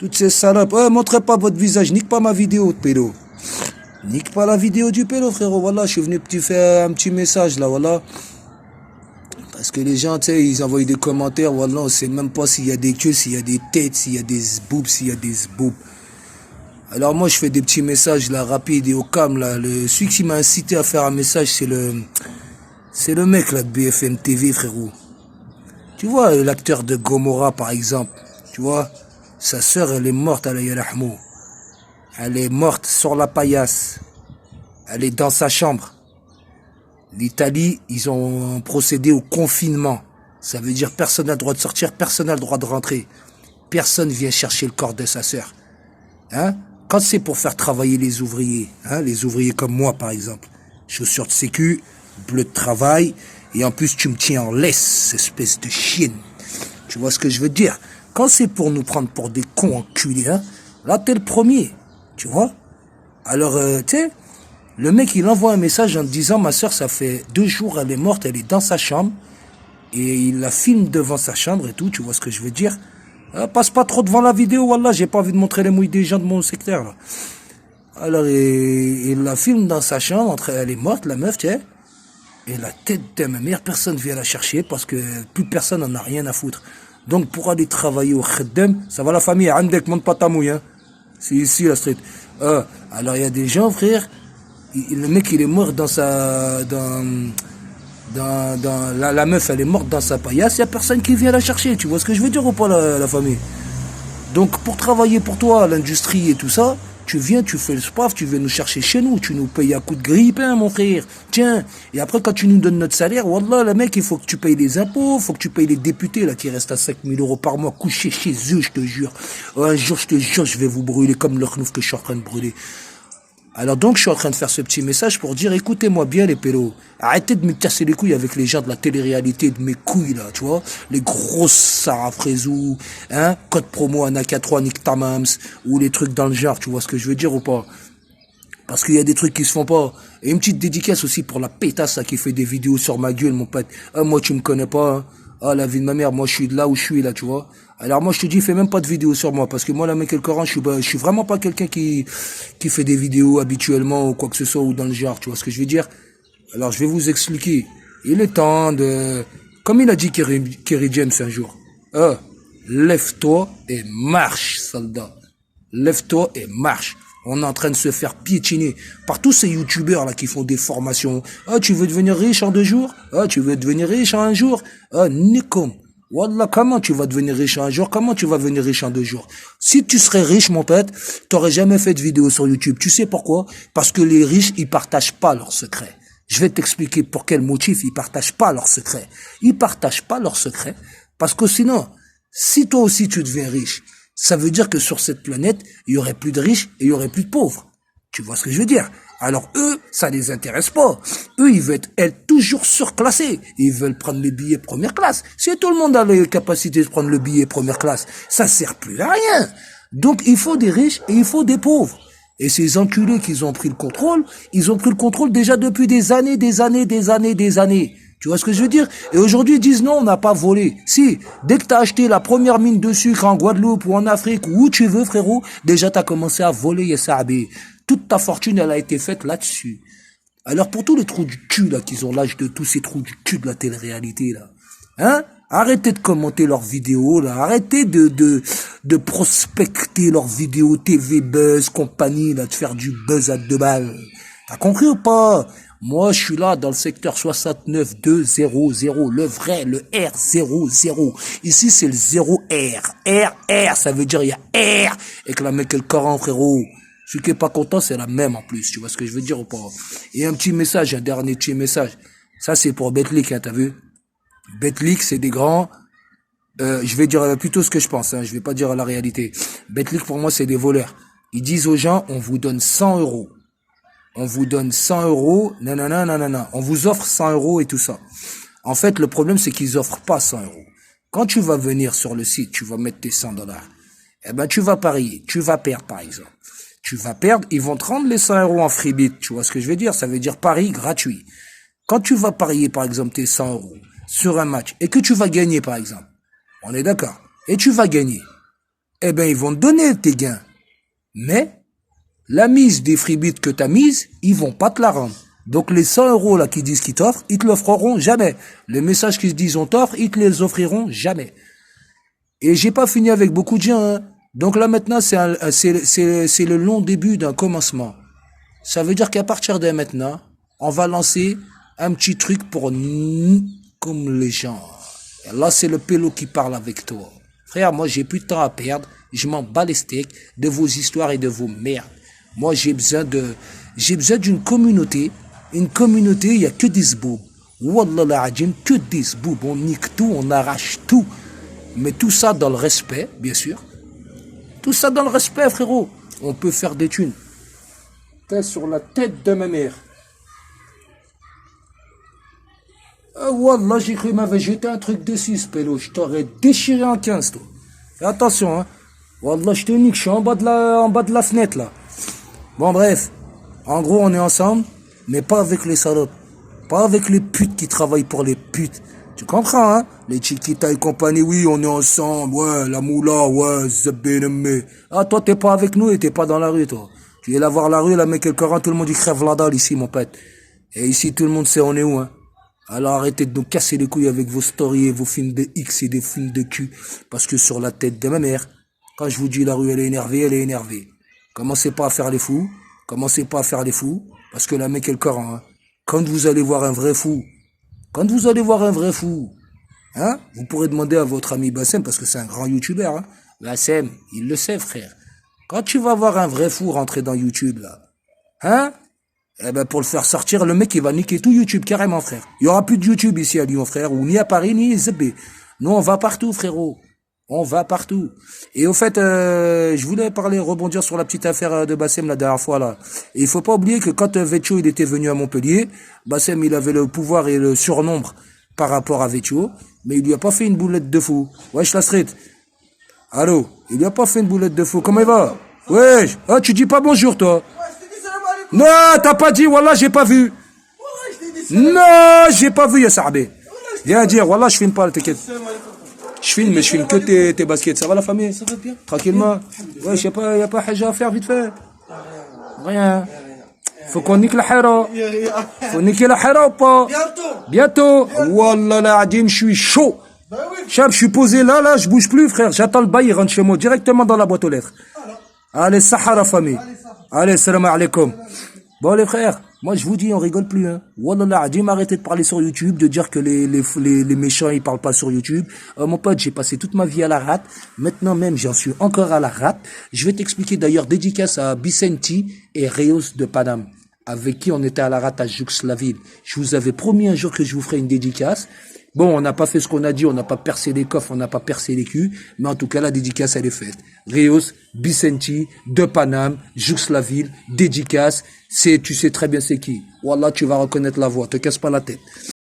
Toutes ces salopes. Montrez pas votre visage, nique pas ma vidéo de pédo. Nique pas la vidéo du pédo, frérot. Voilà, je suis venu faire un petit message là, voilà. Parce que les gens, tu sais, ils envoient des commentaires, voilà, on sait même pas s'il y a des queues, s'il y a des têtes, s'il y a des boobs, s'il y a des boobs. Alors moi, je fais des petits messages là, rapides et au calme là. Celui qui m'a incité à faire un message, c'est le mec là de BFM TV, frérot. Tu vois, l'acteur de Gomorrah, par exemple, tu vois, sa sœur, elle est morte, Allah yarahmou. Elle est morte sur la paillasse. Elle est dans sa chambre. L'Italie, ils ont procédé au confinement. Ça veut dire personne n'a le droit de sortir, personne n'a le droit de rentrer. Personne vient chercher le corps de sa sœur. Hein? Quand c'est pour faire travailler les ouvriers, hein, les ouvriers comme moi, par exemple, chaussures de sécu, bleu de travail, et en plus tu me tiens en laisse, espèce de chienne. Tu vois ce que je veux dire? Quand c'est pour nous prendre pour des cons enculés, hein, là t'es le premier, tu vois? Alors, tu sais, le mec il envoie un message en disant ma soeur ça fait 2 jours elle est morte, elle est dans sa chambre, et il la filme devant sa chambre et tout, tu vois ce que je veux dire? Passe pas trop devant la vidéo, wallah, j'ai pas envie de montrer les mouilles des gens de mon secteur, là. Alors, il la filme dans sa chambre, elle est morte, la meuf, tu sais. Et la tête de ma mère, personne vient la chercher parce que plus personne n'en a rien à foutre. Donc, pour aller travailler au khaddam, ça va la famille, Andek, monte pas ta mouille, hein. C'est ici, la street. Alors, il y a des gens, frère, le mec, il est mort dans la meuf, elle est morte dans sa paillasse, il n'y a personne qui vient la chercher. Tu vois ce que je veux dire ou pas, la famille? Donc, pour travailler pour toi, l'industrie et tout ça, tu viens, tu fais le spaf, tu viens nous chercher chez nous, tu nous payes à coup de grille-pain, mon frère. Tiens, et après, quand tu nous donnes notre salaire, wallah, le mec, il faut que tu payes les impôts, il faut que tu payes les députés, là, qui restent à 5 000 € par mois, couchés chez eux, je te jure. Un jour, je te jure, je vais vous brûler comme le khnouf que je suis en train de brûler. Alors donc, je suis en train de faire ce petit message pour dire, écoutez-moi bien les pélos, arrêtez de me casser les couilles avec les gens de la télé-réalité, de mes couilles là, tu vois, les grosses Sarah Frézou, hein, code promo Anaka 3, Nick Tamams, ou les trucs dans le genre, tu vois ce que je veux dire ou pas? Parce qu'il y a des trucs qui se font pas. Et une petite dédicace aussi pour la pétasse là, qui fait des vidéos sur ma gueule, mon pote. Moi, tu me connais pas, hein. La vie de ma mère, moi, je suis de là où je suis, là, tu vois. Alors, moi, je te dis, fais même pas de vidéos sur moi. Parce que moi, la mec et le Coran, je suis vraiment pas quelqu'un qui fait des vidéos habituellement ou quoi que ce soit ou dans le genre, tu vois ce que je veux dire? Alors, je vais vous expliquer. Il est temps de, comme il a dit Kerry James un jour. Lève-toi et marche, soldat. Lève-toi et marche. On est en train de se faire piétiner par tous ces youtubeurs là qui font des formations. Tu veux devenir riche en 2 jours? Tu veux devenir riche en 1 jour? Nikom. Wallah, comment tu vas devenir riche en 1 jour? Comment tu vas devenir riche en 2 jours? Si tu serais riche, mon pote, t'aurais jamais fait de vidéo sur YouTube. Tu sais pourquoi? Parce que les riches, ils partagent pas leurs secrets. Je vais t'expliquer pour quel motif ils partagent pas leurs secrets. Ils partagent pas leurs secrets parce que sinon, si toi aussi tu deviens riche, ça veut dire que sur cette planète, il y aurait plus de riches et il y aurait plus de pauvres. Tu vois ce que je veux dire? Alors eux, ça les intéresse pas. Eux, ils veulent être toujours surclassés. Ils veulent prendre le billet première classe. Si tout le monde a les capacités de prendre le billet première classe, ça sert plus à rien. Donc il faut des riches et il faut des pauvres. Et ces enculés qui ont pris le contrôle, ils ont pris le contrôle déjà depuis des années. Tu vois ce que je veux dire? Et aujourd'hui, ils disent non, on n'a pas volé. Si, dès que t'as acheté la première mine de sucre en Guadeloupe ou en Afrique ou où tu veux, frérot, déjà t'as commencé à voler, Yessahabé. Toute ta fortune, elle a été faite là-dessus. Alors pour tous les trous du cul, là, qui ont l'âge de tous ces trous du cul de la télé-réalité, là, hein? Arrêtez de commenter leurs vidéos, là. Arrêtez de prospecter leurs vidéos TV Buzz, compagnie, là, de faire du buzz à 2 balles. T'as compris ou pas? Moi, je suis là dans le secteur 69200, le vrai, le R00. Ici, c'est le 0R. R, ça veut dire il y a R. Et que la mec, le Coran, frérot. Celui qui est pas content, c'est la même en plus. Tu vois ce que je veux dire ou pas? Et un petit message, un dernier petit message. Ça, c'est pour Betlic, hein, t'as vu? Betlic, c'est des grands. Je vais dire plutôt ce que je pense, hein. Je vais pas dire la réalité. Betlic, pour moi, c'est des voleurs. Ils disent aux gens, on vous donne 100 €. On vous donne 100 €, nanana. On vous offre 100 € et tout ça. En fait, le problème, c'est qu'ils offrent pas 100 €. Quand tu vas venir sur le site, tu vas mettre tes 100 $. Eh ben, tu vas parier. Tu vas perdre, par exemple. Tu vas perdre, ils vont te rendre les 100 € en freebie. Tu vois ce que je veux dire? Ça veut dire pari gratuit. Quand tu vas parier, par exemple, tes 100 € sur un match et que tu vas gagner, par exemple. On est d'accord. Et tu vas gagner. eh ben, ils vont te donner tes gains. Mais, la mise des freebies que tu as mise, ils vont pas te la rendre. Donc, les 100 euros là qui disent qu'ils t'offrent, ils te l'offreront jamais. Les messages qui se disent on t'offre, ils te les offriront jamais. Et j'ai pas fini avec beaucoup de gens, hein. Donc là, maintenant, c'est le long début d'un commencement. Ça veut dire qu'à partir de maintenant, on va lancer un petit truc pour nous, comme les gens. Et là, c'est le pélo qui parle avec toi. Frère, moi, j'ai plus de temps à perdre. Je m'en bats les steaks de vos histoires et de vos merdes. Moi, j'ai besoin d'une communauté. Une communauté, il y a que des zboubs. Wallah la adjim, que des zboubs. On nique tout, on arrache tout. Mais tout ça dans le respect, bien sûr. Tout ça dans le respect, frérot. On peut faire des thunes. T'es sur la tête de ma mère. Ah, wallah, j'ai cru m'avait jeté un truc dessus, ce pélo. Je t'aurais déchiré en 15, toi. Fais attention, hein. Wallah, je te nique, je suis en bas de la fenêtre, là. Bon, bref. En gros, on est ensemble, mais pas avec les salopes. Pas avec les putes qui travaillent pour les putes. Tu comprends, hein? Les Chiquita et compagnie, oui, on est ensemble, ouais, la moula, ouais, zebénemé. Ah, toi, t'es pas avec nous et t'es pas dans la rue, toi. Tu es là voir la rue, là, mec, le Coran, tout le monde y crève la dalle ici, mon pote. Et ici, tout le monde sait on est où, hein? Alors arrêtez de nous casser les couilles avec vos stories et vos films de X et des films de cul. Parce que sur la tête de ma mère, quand je vous dis la rue, elle est énervée, elle est énervée. Commencez pas à faire les fous. Commencez pas à faire les fous. Parce que la mec est le Coran, hein. Quand vous allez voir un vrai fou, hein, vous pourrez demander à votre ami Bassem, parce que c'est un grand youtubeur, hein. Bassem, il le sait, frère. Quand tu vas voir un vrai fou rentrer dans YouTube, là, hein, eh ben, pour le faire sortir, le mec, il va niquer tout YouTube, carrément, frère. Il y aura plus de YouTube ici à Lyon, frère, ou ni à Paris, ni à Zébé. Nous, on va partout, frérot. On va partout. Et au fait, je voulais rebondir sur la petite affaire de Bassem la dernière fois, là. Et il faut pas oublier que quand Vetcho, il était venu à Montpellier, Bassem, il avait le pouvoir et le surnombre par rapport à Vetcho, mais il lui a pas fait une boulette de fou. Wesh, la street. Allô? Il lui a pas fait une boulette de fou. Comment il va? Wesh. Ah, tu dis pas bonjour, toi. Non, t'as pas dit, wallah, j'ai pas vu. Non, j'ai pas vu, ya Sahabé. Viens dire, wallah, je filme pas, t'inquiète. Je filme, mais je filme que tes baskets. Ça va la famille? Ça va bien. Tranquillement. Ouais, je sais pas, y a pas haja à faire vite fait. Rien. Faut qu'on nique la hara. Faut niquer la hara ou pas? Bientôt. Wallah la adim, je suis chaud. Chab, je suis posé là, je bouge plus, frère. J'attends le bail, il rentre chez moi, directement dans la boîte aux lettres. Allez, Sahara famille. Allez, salam alaikum. Bon, les frères, moi je vous dis, on rigole plus, hein. Wallah la adim, arrêtez de parler sur YouTube, de dire que les méchants, ils parlent pas sur YouTube. Mon pote, j'ai passé toute ma vie à la rate. Maintenant même, j'en suis encore à la rate. Je vais t'expliquer d'ailleurs, dédicace à Bicenti et Reos de Paname, avec qui on était à la rate à Jouxlaville. Je vous avais promis un jour que je vous ferai une dédicace. Bon, on n'a pas fait ce qu'on a dit, on n'a pas percé les coffres, on n'a pas percé les culs, mais en tout cas, la dédicace, elle est faite. Reos, Bicenti, de Paname, Jouxlaville, dédicace, tu sais très bien c'est qui. Wallah, tu vas reconnaître la voix, te casse pas la tête.